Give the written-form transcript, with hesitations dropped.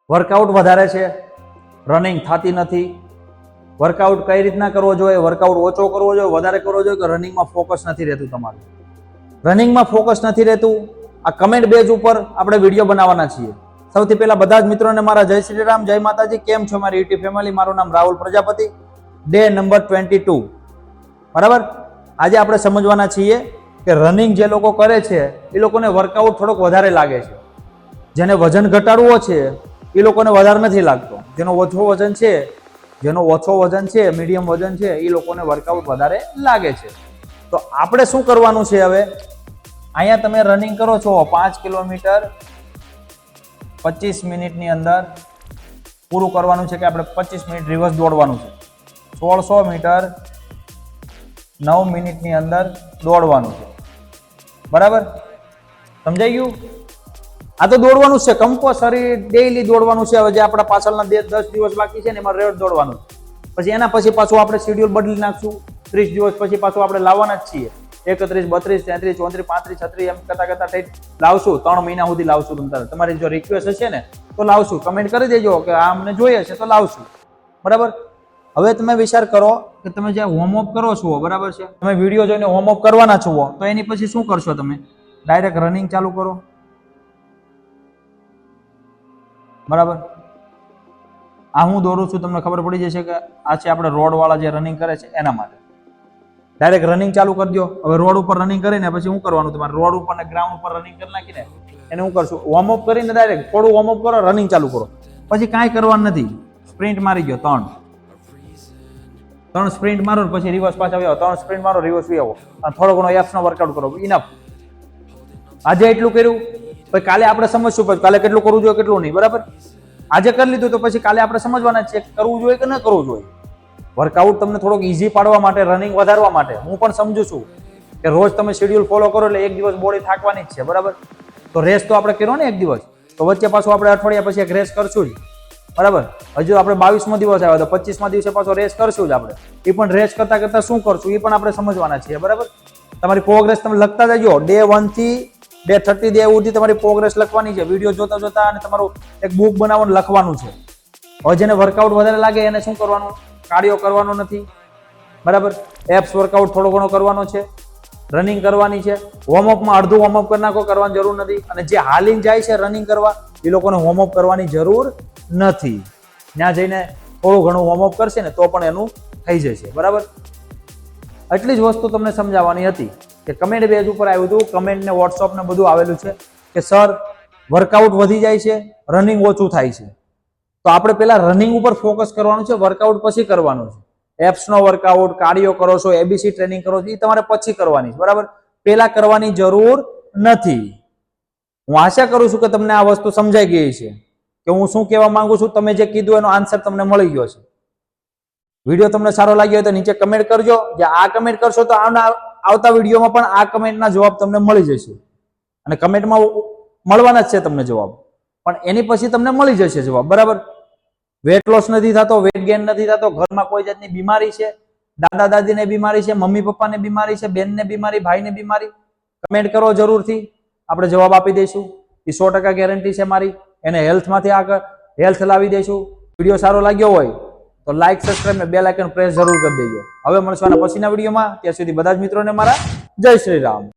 Workout વધારે છે, running થતી નથી, વર્કઆઉટ કઈ રીતના કરવો જોઈએ, વર્કઆઉટ ઓછો કરવો જોઈએ, વધારે કરવો જોઈએ, કે રનિંગમાં ફોકસ નથી રહેતું તમારું, રનિંગમાં ફોકસ નથી રહેતું, આ કમેન્ટ બેઝ ઉપર આપણે વિડીયો બનાવવાના છીએ. સૌથી પહેલા બધા જ મિત્રોને મારા જય શ્રી રામ, જય માતાજી. કેમ છો મારી યુટ્યુબ ફેમિલી? મારું નામ રાહુલ પ્રજાપતિ. Day number 22. બરાબર. આજે આપણે સમજવાના છીએ કે રનિંગ જે લોકો કરે છે એ લોકોને વર્કઆઉટ થોડોક વધારે લાગે છે. જેને વજન ઘટાડવો છે એ લોકોને વધારે નથી લાગતો. જેનો ઓછો વજન છે, મીડિયમ વજન છે, એ લોકોને વર્કઆઉટ વધારે લાગે છે. તો આપણે શું કરવાનું છે હવે? અહીંયા તમે રનિંગ કરો છો 5 કિલોમીટર 25 મિનિટની અંદર પૂરું કરવાનું છે, કે આપણે 25 મિનિટ રિવર્સ દોડવાનું છે. 1600 મીટર 9 મિનિટની અંદર દોડવાનું છે. બરાબર, સમજાઈ ગયું? આ તો દોડવાનું છે કમ્પલસરી, ડેઈલી દોડવાનું છે. હવે જે આપણા પાછળના 10 દિવસ બાકી છે ને એમાં રેડ દોડવાનું. પછી એના પછી પાછું આપણે શેડ્યુલ બદલી નાખશું. 30 દિવસ પછી પાછું આપણે લાવવાના જ છીએ. 31, 32, 33, 34, 35, 36 એમ કરતા ઠેઠ લાવશું. 3 મહિના સુધી લાવશું. તમારી જો રિક્વેસ્ટ હશે ને તો લાવશું. કમેન્ટ કરી દેજો કે આ અમને જોઈએ છે તો લાવશું. બરાબર. હવે તમે વિચાર કરો કે તમે જે હોમવર્ક કરો છો, બરાબર છે, તમે વિડીયો જોઈને હોમવર્ક કરવાના છો, તો એની પછી શું કરશો? તમે ડાયરેક્ટ રનિંગ ચાલુ કરો. બરાબર. આ હું દોરું છું, તમને ખબર પડી જશે કે આ છે આપણે રોડ વાળા જે રનિંગ કરે છે એના માટે. ડાયરેક્ટ રનિંગ ચાલુ કરી દો. હવે રોડ ઉપર રનિંગ કરીને પછી શું કરવાનું? તમારે રોડ ઉપર ને ગ્રાઉન્ડ ઉપર રનિંગ કરી નાખીને એને શું કરશું? વોર્મઅપ કરીને ડાયરેક્ટ થોડું વોર્મઅપ કરો, રનિંગ ચાલુ કરો. પછી કાંઈ કરવાનું નથી. સ્પ્રિન્ટ મારી ગયો 3 સ્પ્રિન્ટ મારો, પછી રિવર્સ પાછા આવો. 3 સ્પ્રિન્ટ મારો, રિવર્સ આવો. અને થોડો ઘણો એપ્સનો વર્કઆઉટ કરો. ઇનફ. આજે એટલું કર્યું, પછી કાલે આપણે સમજશું પછી કાલે કેટલું કરવું જોઈએ, કેટલું નહીં. બરાબર. આજે કરી લીધું તો પછી કાલે આપણે સમજવાના છે કરવું જોઈએ કે ન કરવું જોઈએ. વર્કઆઉટ તમને થોડોક ઈઝી પાડવા માટે, રનિંગ વધારવા માટે હું પણ સમજુ છું કે રોજ તમે શેડ્યુલ ફોલો કરો એટલે એક દિવસ બોડી થાકવાની જ છે. બરાબર. તો રેસ તો આપણે કર્યો ને એક દિવસ, તો વચ્ચે પાછું આપણે અઠવાડિયા પછી એક રેસ કરશું જ. બરાબર. હજુ આપણે 22મો દિવસ આવ્યો તો 25મા દિવસે પાછો રેસ કરશું જ આપણે. એ પણ રેસ કરતા કરતા શું કરશું એ પણ આપણે સમજવાના છીએ. બરાબર. તમારી પ્રોગ્રેસ તમે લખતા જજો. ડે 1 થી ડે 30 ડે સુધી તમારી પ્રોગ્રેસ લખવાની છે. વિડીયો જોતા જોતા અને તમારું એક બુક બનાવવાનું લખવાનું છે. હવે જેને વર્કઆઉટ વધારે લાગે એને શું કરવાનું? કાર્ડિયો કરવાનો નથી. બરાબર. એપ્સ વર્કઆઉટ થોડો ઘણો કરવાનો છે. રનિંગ કરવાની છે. વોર્મઅપમાં અડધું વોર્મઅપ કરી નાખો, કરવાની જરૂર નથી. અને જે હાલીને જાય છે રનિંગ કરવા એ લોકોને વોર્મઅપ કરવાની જરૂર નથી. ત્યાં જઈને થોડું ઘણું વોર્મઅપ કરશે ને તો પણ એનું થઈ જશે. બરાબર. એટલી જ વસ્તુ તમને સમજાવવાની હતી કે કમેન્ટ પેજ ઉપર આવ્યું હતું, કમેન્ટ ને વોટ્સઅપ ને બધું આવેલું છે કે સર વર્કઆઉટ વધી જાય છે, રનિંગ ઓછું થાય છે. તો આપણે પેલા રનિંગ ઉપર ફોકસ કરવાનું છે, વર્કઆઉટ પછી કરવાનું છે. એપ્સનો વર્કઆઉટ, કાર્ડિયો કરો છો, એબીસી ટ્રેનિંગ કરો છો, એ તમારે પછી કરવાની છે. બરાબર. પેલા કરવાની જરૂર નથી. હું આશા કરું છું કે તમને આ વસ્તુ સમજાઈ ગઈ છે કે હું શું કહેવા માંગુ છું. તમે જે કીધું એનો આન્સર તમને મળી ગયો છે. વિડીયો તમને સારો લાગ્યો હોય તો નીચે કમેન્ટ કરજો. જે આ કમેન્ટ કરશો તો આવતા વિડીયોમાં પણ આ કમેન્ટના જવાબ તમને મળી જશે. અને કમેન્ટમાં મળવાના જ છે તમને જવાબ, પણ એની પછી તમને મળી જશે જવાબ. બરાબર. વેટ લોસ નથી થતો, વેટ ગેઇન નથી થતો, ઘરમાં કોઈ જાતની બીમારી છે, દાદા દાદીને બીમારી છે, મમ્મી પપ્પાને બીમારી છે, બેનને બીમારી, ભાઈને બીમારી, કમેન્ટ કરો જરૂરથી. આપણે જવાબ આપી દઈશું. એ 100% ગેરંટી છે મારી. એને હેલ્થમાંથી આગળ હેલ્થ લાવી દઈશું. વિડીયો સારો લાગ્યો હોય તો લાઈક, સબસ્ક્રાઇબ ને બેલ આઇકન પ્રેસ જરૂર કરી દેજો. હવે મળશું પછીના વિડીયોમાં. ત્યાં સુધી બધા જ મિત્રોને મારા જય શ્રી રામ.